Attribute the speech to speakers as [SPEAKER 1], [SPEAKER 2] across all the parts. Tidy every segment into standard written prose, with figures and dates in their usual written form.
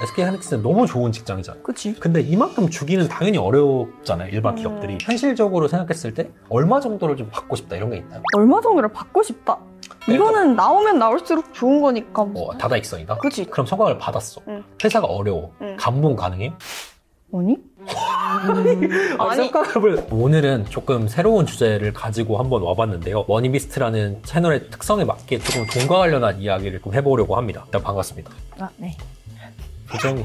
[SPEAKER 1] SK하이닉스는 너무 좋은 직장이잖아.
[SPEAKER 2] 그치.
[SPEAKER 1] 근데 이만큼 주기는 당연히 어렵잖아요, 일반 기업들이. 현실적으로 생각했을 때 얼마 정도를 좀 받고 싶다 이런 게 있나요?
[SPEAKER 2] 얼마 정도를 받고 싶다. 이거는 나오면 나올수록 좋은 거니까.
[SPEAKER 1] 다다익선이다?
[SPEAKER 2] 그치.
[SPEAKER 1] 그럼 성과를 받았어.
[SPEAKER 2] 응.
[SPEAKER 1] 회사가 어려워.
[SPEAKER 2] 응.
[SPEAKER 1] 감봉 가능해?
[SPEAKER 2] 아니? 아니.
[SPEAKER 1] 성과급을 오늘은 조금 새로운 주제를 가지고 한번 와봤는데요. 머니비스트라는 채널의 특성에 맞게 조금 돈과 관련한 이야기를 좀 해보려고 합니다. 일단 반갑습니다.
[SPEAKER 2] 아, 네.
[SPEAKER 1] 표정이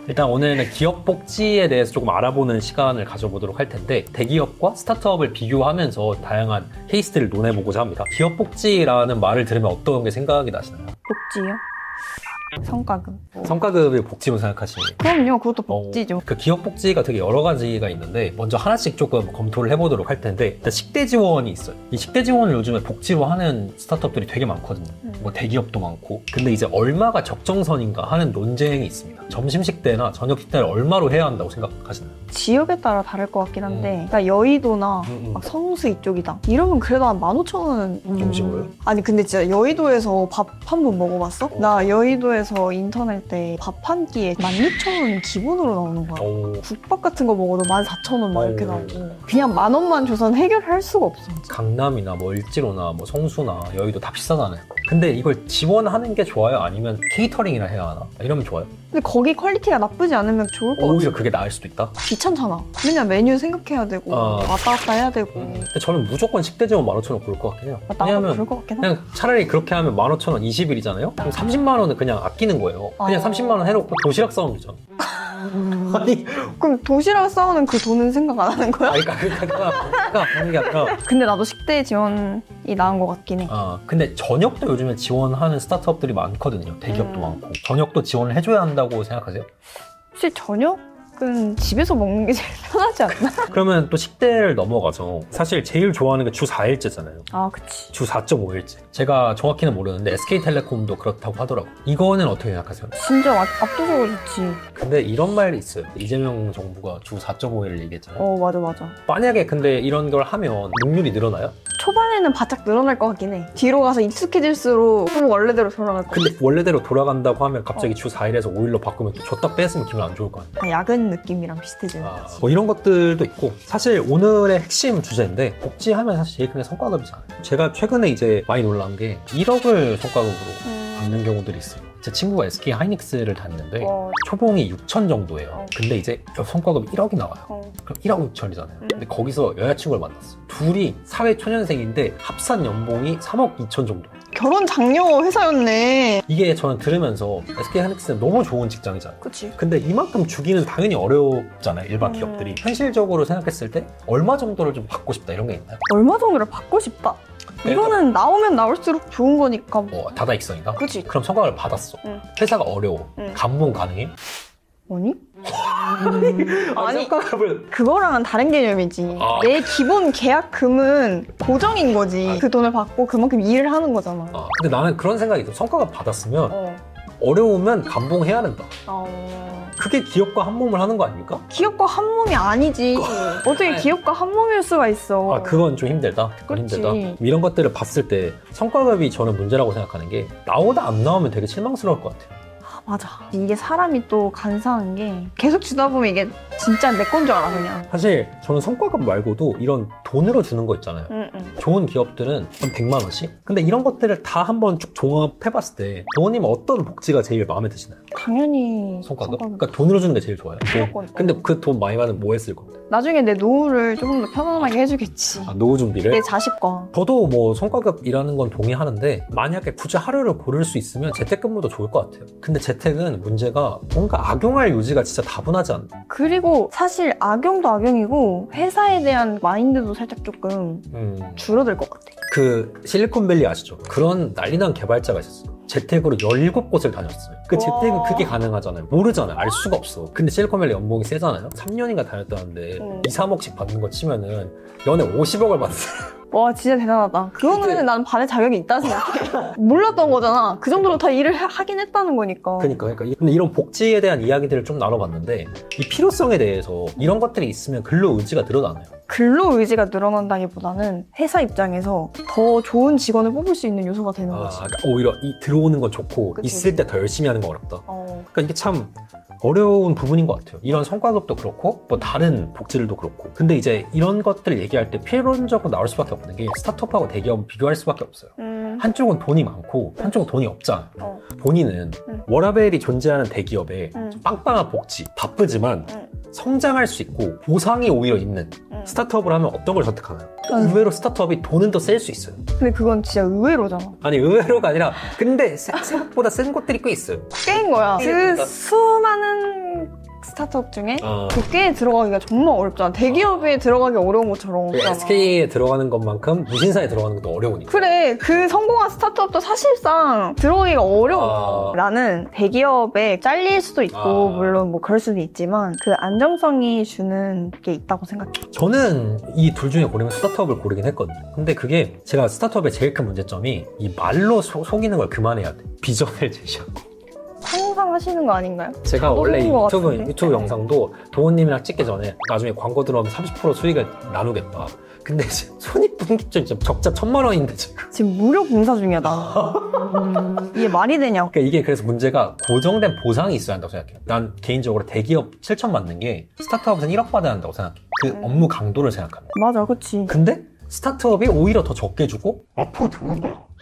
[SPEAKER 1] 일단 오늘은 기업 복지에 대해서 조금 알아보는 시간을 가져보도록 할 텐데, 대기업과 스타트업을 비교하면서 다양한 케이스들을 논해보고자 합니다. 기업 복지라는 말을 들으면 어떤 게 생각이 나시나요?
[SPEAKER 2] 복지요? 성과급.
[SPEAKER 1] 성과급을 복지로 생각하시는
[SPEAKER 2] 그럼요, 그것도 복지죠.
[SPEAKER 1] 그 기업 복지가 되게 여러 가지가 있는데 먼저 하나씩 조금 검토를 해보도록 할 텐데, 일단 식대 지원이 있어요. 이 식대 지원을 요즘에 복지로 하는 스타트업들이 되게 많거든요. 뭐 대기업도 많고. 근데 이제 얼마가 적정선인가 하는 논쟁이 있습니다. 점심 식대나 저녁 식대를 얼마로 해야 한다고 생각하시나요?
[SPEAKER 2] 지역에 따라 다를 것 같긴 한데, 그러니까 여의도나 막 성수 이쪽이다 이러면 그래도 한 15,000원.
[SPEAKER 1] 점심으로요?
[SPEAKER 2] 아니 근데 진짜 여의도에서 밥 한 번 먹어봤어? 나 여의도에서 인턴할 때 밥 한 끼에 16,000원이 기본으로 나오는 거야. 국밥 같은 거 먹어도 14,000원 막 이렇게 나오고, 그냥 10,000원만 줘서는 해결할 수가 없어.
[SPEAKER 1] 강남이나 뭐 일지로나 뭐 성수나 여의도 다 비싸잖아요. 근데 이걸 지원하는 게 좋아요? 아니면 케이터링이나 해야 하나? 이러면 좋아요?
[SPEAKER 2] 근데 거기 퀄리티가 나쁘지 않으면 좋을 것 같아.
[SPEAKER 1] 오히려 그게 나을 수도 있다?
[SPEAKER 2] 귀찮잖아. 맨날 메뉴 생각해야 되고 왔다 갔다 해야 되고.
[SPEAKER 1] 근데 저는 무조건 식대 지원 15,000원 고를 것 같긴 해요.
[SPEAKER 2] 나도 그럴 것 같긴 해.
[SPEAKER 1] 그냥 차라리 그렇게 하면 15,000원 20일이잖아요? 그럼 30만 원은 그냥 아끼는 거예요. 그냥 30만 원 해놓고 도시락 싸우면 되잖아. 아니,
[SPEAKER 2] 그럼 도시락 싸우는 그 돈은 생각 안 하는 거야?
[SPEAKER 1] 그러니까 하는 게 아니라.
[SPEAKER 2] 근데 나도 식대 지원이 나은 것 같긴 해.
[SPEAKER 1] 근데 저녁도 요즘에 지원하는 스타트업들이 많거든요. 대기업도 많고. 저녁도 지원을 해줘야 한다고 생각하세요?
[SPEAKER 2] 혹시 저녁은 집에서 먹는 게 제일 편하지 않나?
[SPEAKER 1] 그러면 또 식대를 넘어가서 사실 제일 좋아하는 게 주 4일제잖아요.
[SPEAKER 2] 아, 그치.
[SPEAKER 1] 주 4.5일제. 제가 정확히는 모르는데 SK텔레콤도 그렇다고 하더라고요. 이거는 어떻게 생각하세요?
[SPEAKER 2] 진짜 압도적으로 좋지.
[SPEAKER 1] 근데 이런 말이 있어요. 이재명 정부가 주 4.5일 얘기했잖아요.
[SPEAKER 2] 맞아.
[SPEAKER 1] 만약에 근데 이런 걸 하면 능률이 늘어나요?
[SPEAKER 2] 초반에는 바짝 늘어날 것 같긴 해. 뒤로 가서 익숙해질수록 좀 원래대로 돌아갈 것 같아.
[SPEAKER 1] 근데 원래대로 돌아간다고 하면 갑자기 주 4일에서 5일로 바꾸면 또 줬다 뺐으면 기분 안 좋을 거 아니에요?
[SPEAKER 2] 야근 느낌이랑 비슷해지는 거지.
[SPEAKER 1] 뭐 이런 것들도 있고, 사실 오늘의 핵심 주제인데, 복지하면 사실 제일 큰 게 성과급이잖아요. 제가 최근에 이제 많이 놀란 게 1억을 성과급으로 받는 경우들이 있어요. 제 친구가 SK 하이닉스를 다니는데 초봉이 6천 정도예요. 근데 이제 성과급이 1억이 나와요. 그럼 1억 6천이잖아요. 근데 거기서 여자친구를 만났어. 둘이 사회 초년생인데 합산 연봉이 3억 2천 정도.
[SPEAKER 2] 결혼 장려 회사였네.
[SPEAKER 1] 이게 저는 들으면서 SK 하이닉스는 너무 좋은 직장이잖아요.
[SPEAKER 2] 그치.
[SPEAKER 1] 근데 이만큼 주기는 당연히 어렵잖아요, 일반 기업들이. 현실적으로 생각했을 때 얼마 정도를 좀 받고 싶다 이런 게 있나요?
[SPEAKER 2] 얼마 정도를 받고 싶다. 이거는 나오면 나올수록 좋은 거니까.
[SPEAKER 1] 다다익선이다?
[SPEAKER 2] 그치.
[SPEAKER 1] 그럼 성과를 받았어. 회사가 어려워. 감봉 가능해?
[SPEAKER 2] 아니? 아니,
[SPEAKER 1] 성과급을
[SPEAKER 2] 그거랑은 다른 개념이지. 내 기본 계약금은 고정인 거지. 그 돈을 받고 그만큼 일을 하는 거잖아.
[SPEAKER 1] 근데 나는 그런 생각이 들어. 성과급 받았으면 어려우면 감봉해야 된다. 그게 기업과 한 몸을 하는 거 아닙니까?
[SPEAKER 2] 기업과 한 몸이 아니지. 어떻게 기업과 한 몸일 수가 있어.
[SPEAKER 1] 그건 좀 힘들다. 힘들다. 이런 것들을 봤을 때 성과급이 저는 문제라고 생각하는 게, 나오다 안 나오면 되게 실망스러울 것 같아요.
[SPEAKER 2] 맞아. 이게 사람이 또 간사한 게 계속 주다 보면 이게 진짜 내 건 줄 알아 그냥.
[SPEAKER 1] 사실 저는 성과급 말고도 이런 돈으로 주는 거 있잖아요. 좋은 기업들은 한 100만 원씩? 근데 이런 것들을 다 한번 쭉 종합해봤을 때 부모님 어떤 복지가 제일 마음에 드시나요?
[SPEAKER 2] 당연히
[SPEAKER 1] 성과급? 그러니까 돈으로 주는 게 제일 좋아요. 근데 그 돈 많이 받으면 뭐 했을 건데?
[SPEAKER 2] 나중에 내 노후를 조금 더 편안하게 해주겠지.
[SPEAKER 1] 노후 준비를?
[SPEAKER 2] 내 자식과.
[SPEAKER 1] 저도 뭐 성과급이라는 건 동의하는데, 만약에 굳이 하루를 고를 수 있으면 재택근무도 좋을 것 같아요. 근데 재택은 문제가 뭔가 악용할 요지가 진짜 다분하지 않나.
[SPEAKER 2] 그리고 사실 악용도 악용이고 회사에 대한 마인드도 살짝 조금 줄어들 것 같아.
[SPEAKER 1] 그 실리콘밸리 아시죠? 그런 난리난 개발자가 있었어요. 재택으로 17곳을 다녔어요. 그 재택은 그게 가능하잖아요. 모르잖아요. 알 수가 없어. 근데 실리콘밸리 연봉이 세잖아요. 3년인가 다녔다는데 2, 3억씩 받는 거 치면은 연에 50억을 받았어요.
[SPEAKER 2] 와 진짜 대단하다. 그거는 나는 반의 자격이 있다 생각해. 몰랐던 거잖아. 그 정도로 다 일을 하긴 했다는 거니까.
[SPEAKER 1] 그러니까 근데 이런 복지에 대한 이야기들을 좀 나눠봤는데 이 필요성에 대해서 이런 것들이 있으면 근로 의지가 늘어나나요?
[SPEAKER 2] 근로 의지가 늘어난다기보다는 회사 입장에서 더 좋은 직원을 뽑을 수 있는 요소가 되는 거지.
[SPEAKER 1] 그러니까 오히려 이 들어오는 건 좋고
[SPEAKER 2] 그치.
[SPEAKER 1] 있을 때 더 열심히 하는 건 어렵다.
[SPEAKER 2] 어.
[SPEAKER 1] 그러니까 이게 참 어려운 부분인 것 같아요. 이런 성과급도 그렇고 뭐 다른 복지들도 그렇고. 근데 이제 이런 것들을 얘기할 때 필연적으로 나올 수밖에 없는 게 스타트업하고 대기업은 비교할 수밖에 없어요. 한쪽은 돈이 많고 한쪽은 돈이 없잖아요. 본인은 워라밸이 존재하는 대기업에 빵빵한 복지, 바쁘지만 성장할 수 있고 보상이 오히려 있는 스타트업을 하면 어떤 걸 선택하나요? 의외로 스타트업이 돈은 더 셀 수 있어요.
[SPEAKER 2] 근데 그건 진짜 의외로잖아.
[SPEAKER 1] 아니 의외로가 아니라 근데 생각보다 센 것들이 꽤 있어요.
[SPEAKER 2] 꽤인 거야. 그 수많은 스타트업 중에 그 꽤 들어가기가 정말 어렵잖아. 대기업에 들어가기 어려운 것처럼 없잖아.
[SPEAKER 1] SK에 들어가는 것만큼 무신사에 들어가는 것도 어려우니까.
[SPEAKER 2] 그래, 그 성공한 스타트업도 사실상 들어가기가 어려워. 나는 대기업에 잘릴 수도 있고 물론 뭐 그럴 수도 있지만 그 안정성이 주는 게 있다고 생각해.
[SPEAKER 1] 저는 이 둘 중에 고르면 스타트업을 고르긴 했거든요. 근데 그게 제가 스타트업의 제일 큰 문제점이 이 말로 속이는 걸 그만해야 돼. 비전을 제시하고.
[SPEAKER 2] 상상하시는 거 아닌가요?
[SPEAKER 1] 제가 원래 유튜브
[SPEAKER 2] 같은데?
[SPEAKER 1] 영상도 도훈님이랑 찍기 전에 나중에 광고 들어오면 30% 수익을 나누겠다. 근데 손익분기점 진짜 적자 1,000만 원인데
[SPEAKER 2] 지금 무료 공사 중이야, 나. 이게 말이 되냐고.
[SPEAKER 1] 그러니까 이게 그래서 문제가 고정된 보상이 있어야 한다고 생각해요. 난 개인적으로 대기업 7천 받는 게 스타트업은 1억 받아야 한다고 생각해. 그 업무 강도를 생각합니다.
[SPEAKER 2] 맞아, 그치.
[SPEAKER 1] 근데 스타트업이 오히려 더 적게 주고 앞으로 더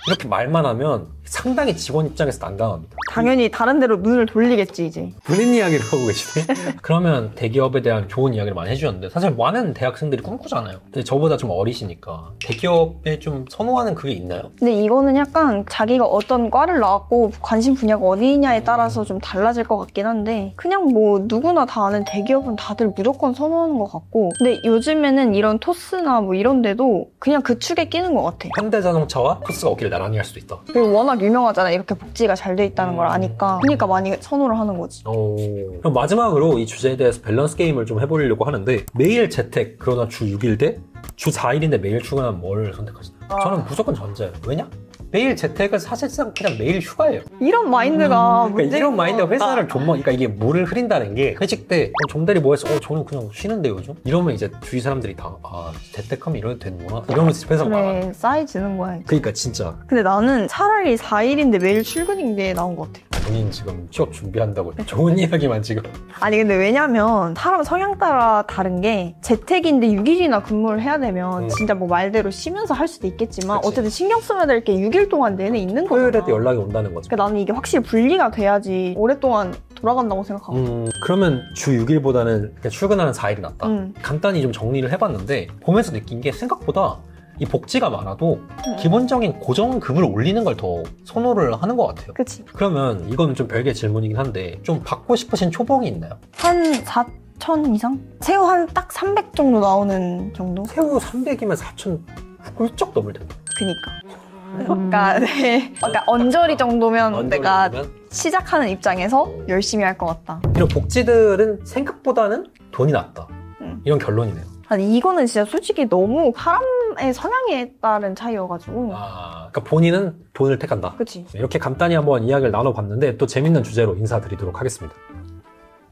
[SPEAKER 1] 이렇게 말만 하면 상당히 직원 입장에서 난감합니다.
[SPEAKER 2] 당연히 다른 데로 눈을 돌리겠지, 이제.
[SPEAKER 1] 본인 이야기를 하고 계시네. 그러면 대기업에 대한 좋은 이야기를 많이 해주셨는데 사실 많은 대학생들이 꿈꾸잖아요. 근데 저보다 좀 어리시니까 대기업에 좀 선호하는 그게 있나요?
[SPEAKER 2] 근데 이거는 약간 자기가 어떤 과를 나왔고 관심 분야가 어디냐에 따라서 좀 달라질 것 같긴 한데 그냥 뭐 누구나 다 아는 대기업은 다들 무조건 선호하는 것 같고 근데 요즘에는 이런 토스나 뭐 이런 데도 그냥 그 축에 끼는 것 같아.
[SPEAKER 1] 현대자동차와 토스가 어깨를 나란히 할 수도 있다.
[SPEAKER 2] 그리고 워낙 유명하잖아. 이렇게 복지가 잘 돼 있다는 걸 아니까. 그러니까 많이 선호를 하는 거지.
[SPEAKER 1] 그럼 마지막으로 이 주제에 대해서 밸런스 게임을 좀 해보려고 하는데 매일 재택 그러나 주 6일 대 주 4일인데 매일 출근하면 뭘 선택하시나요? 저는 무조건 전자예요. 왜냐? 매일 재택은 사실상 그냥 매일 휴가예요.
[SPEAKER 2] 이런 마인드가
[SPEAKER 1] 그러니까 이런 마인드가 회사를 그러니까 이게 물을 흐린다는 게 회식 때 정대리 뭐 했어? 저는 그냥 쉬는데 요즘? 이러면 이제 주위 사람들이 다 재택하면 이래도 되는구나 이러면서 회사가 나가요.
[SPEAKER 2] 그래, 쌓이지는 거야.
[SPEAKER 1] 그러니까 진짜
[SPEAKER 2] 근데 나는 차라리 4일인데 매일 출근인 게 나은 것 같아.
[SPEAKER 1] 본인 지금 취업 준비한다고 좋은 이야기만 지금.
[SPEAKER 2] 아니 근데 왜냐면 사람 성향 따라 다른 게 재택인데 6일이나 근무를 해야 되면 진짜 뭐 말대로 쉬면서 할 수도 있겠지만
[SPEAKER 1] 그치.
[SPEAKER 2] 어쨌든 신경 쓰면 될 게 6일 동안 내내 있는 거잖아.
[SPEAKER 1] 토요일에도 연락이 온다는 거죠.
[SPEAKER 2] 그러니까 나는 이게 확실히 분리가 돼야지 오랫동안 돌아간다고 생각하고.
[SPEAKER 1] 그러면 주 6일보다는 그냥 출근하는 4일이 낫다. 간단히 좀 정리를 해봤는데 보면서 느낀 게 생각보다 이 복지가 많아도 기본적인 고정급을 올리는 걸 더 선호를 하는 것 같아요.
[SPEAKER 2] 그치.
[SPEAKER 1] 그러면 이건 좀 별개 질문이긴 한데 좀 받고 싶으신 초봉이 있나요?
[SPEAKER 2] 한 4천 이상? 새우 한 딱 300 정도 나오는 정도?
[SPEAKER 1] 새우 300이면 4천 훌쩍 넘을 텐데.
[SPEAKER 2] 그니까. 그러니까, 네. 그러니까 언저리 정도면 내가 시작하는 입장에서 열심히 할 것 같다.
[SPEAKER 1] 이런 복지들은 생각보다는 돈이 낮다. 이런 결론이네요.
[SPEAKER 2] 아니 이거는 진짜 솔직히 너무 사람의 성향에 따른 차이여가지고.
[SPEAKER 1] 그러니까 본인은 돈을 택한다.
[SPEAKER 2] 그치.
[SPEAKER 1] 이렇게 간단히 한번 이야기를 나눠봤는데 또 재밌는 주제로 인사드리도록 하겠습니다.